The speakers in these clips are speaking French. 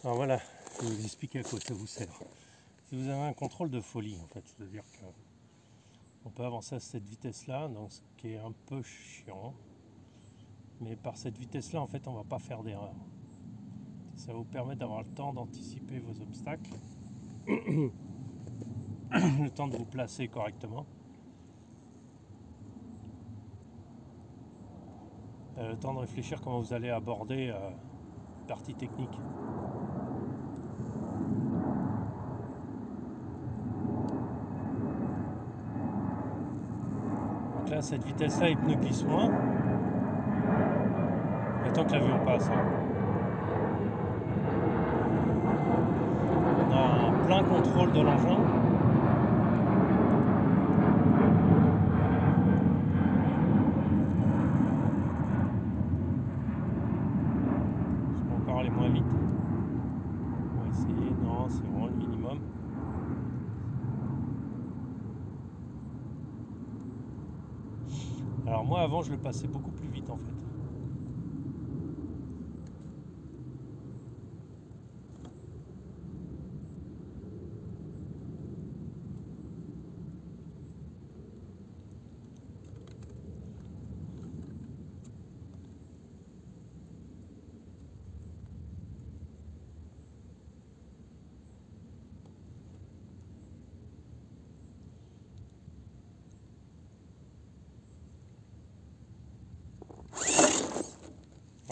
Alors voilà, je vais vous expliquer à quoi ça vous sert. Si vous avez un contrôle de folie, en fait, c'est-à-dire qu'on peut avancer à cette vitesse-là, donc ce qui est un peu chiant. Mais par cette vitesse-là, en fait, on ne va pas faire d'erreur. Ça vous permet d'avoir le temps d'anticiper vos obstacles, le temps de vous placer correctement, le temps de réfléchir comment vous allez aborder une partie technique. Donc là, cette vitesse-là, il pneu glisse moins. Le temps que l'avion passe. On a un plein contrôle de l'engin. Je peux encore aller moins vite. On va essayer. Non, c'est vraiment le minimum. Alors moi, avant, je le passais beaucoup plus vite en fait.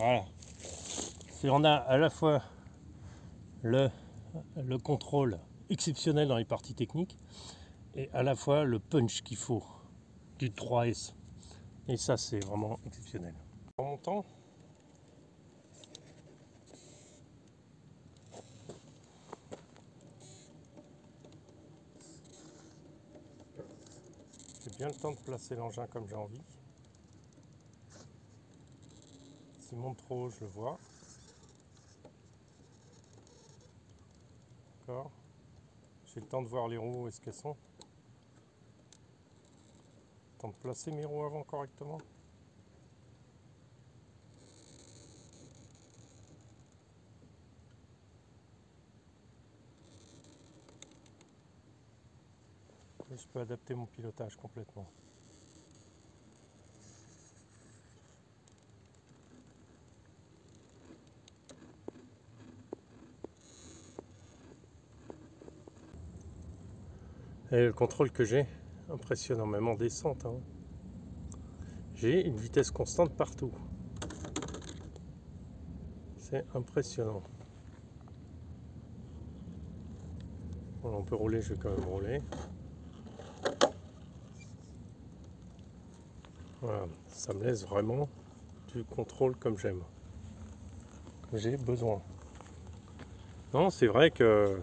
Voilà. Si on a à la fois le contrôle exceptionnel dans les parties techniques et à la fois le punch qu'il faut du 3S. Et ça, c'est vraiment exceptionnel. En montant, j'ai bien le temps de placer l'engin comme j'ai envie. S'il monte trop haut, je le vois. D'accord. J'ai le temps de voir les roues, où est-ce qu'elles sont. Le temps de placer mes roues avant correctement. Et je peux adapter mon pilotage complètement. Et le contrôle que j'ai, impressionnant, même en descente. Hein. J'ai une vitesse constante partout. C'est impressionnant. Bon, on peut rouler, je vais quand même rouler. Voilà, ça me laisse vraiment du contrôle comme j'aime. Comme j'ai besoin. Non, c'est vrai que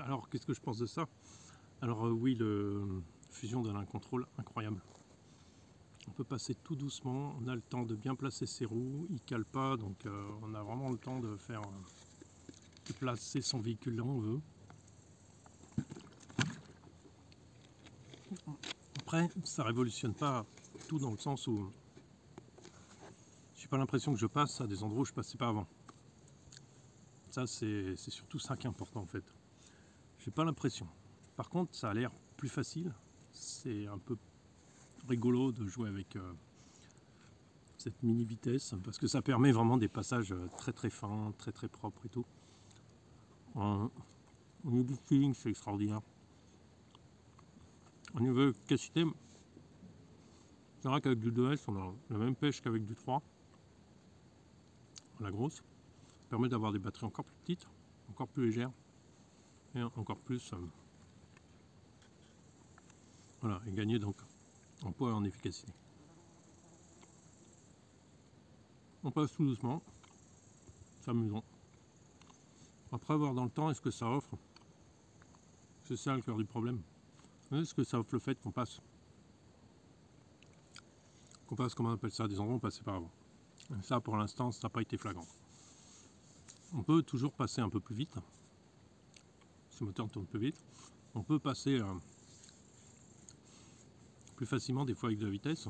Alors, qu'est-ce que je pense de ça? Alors oui, le Fusion donne un contrôle incroyable. On peut passer tout doucement, on a le temps de bien placer ses roues, il cale pas, donc on a vraiment le temps de faire de placer son véhicule là où on veut. Après, ça révolutionne pas tout dans le sens où j'ai pas l'impression que je passe à des endroits où je passais pas avant. Ça, c'est surtout ça qui est important en fait. J'ai pas l'impression. Par contre, ça a l'air plus facile. C'est un peu rigolo de jouer avec cette mini vitesse parce que ça permet vraiment des passages très très fins, très très propres et tout. Au niveau du feeling, c'est extraordinaire. Au niveau capacité, c'est vrai qu'avec du 2S, on a la même pêche qu'avec du 3. La grosse. Ça permet d'avoir des batteries encore plus petites, encore plus légères et encore plus. Voilà, et gagner donc en poids et en efficacité. On passe tout doucement, c'est amusant. Après, voir dans le temps, est-ce que ça offre? C'est ça le cœur du problème. Est-ce que ça offre le fait qu'on passe, comment on appelle ça, des endroits où on passait pas avant? Et ça, pour l'instant, ça n'a pas été flagrant. On peut toujours passer un peu plus vite. Ce moteur tourne plus vite. On peut passer plus facilement des fois avec de la vitesse.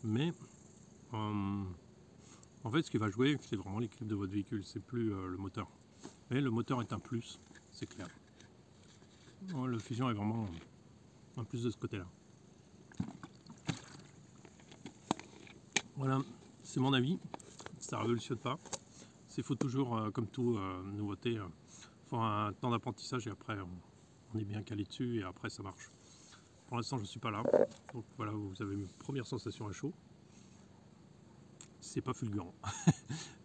Mais en fait, ce qui va jouer, c'est vraiment l'équilibre de votre véhicule, c'est plus le moteur. Mais le moteur est un plus, c'est clair. Le Fusion est vraiment un plus de ce côté-là. Voilà, c'est mon avis. Ça ne révolutionne pas. Il faut toujours, comme tout nouveauté, faut un temps d'apprentissage et après on est bien calé dessus et après ça marche. Pour l'instant, je ne suis pas là. Donc voilà, vous avez une première sensation à chaud. C'est pas fulgurant,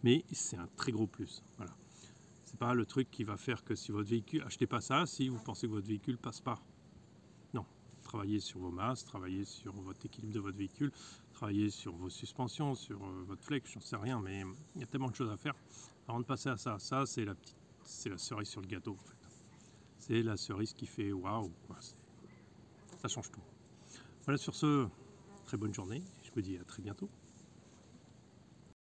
mais c'est un très gros plus. Voilà. C'est pas le truc qui va faire que si votre véhicule, achetez pas ça si vous pensez que votre véhicule passe pas. Non, travaillez sur vos masses, travaillez sur votre équilibre de votre véhicule, travaillez sur vos suspensions, sur votre flex, j'en sais rien, mais il y a tellement de choses à faire avant de passer à ça. Ça, c'est la cerise sur le gâteau en fait. C'est la cerise qui fait waouh, ça change tout. Voilà, sur ce, très bonne journée, je vous dis à très bientôt.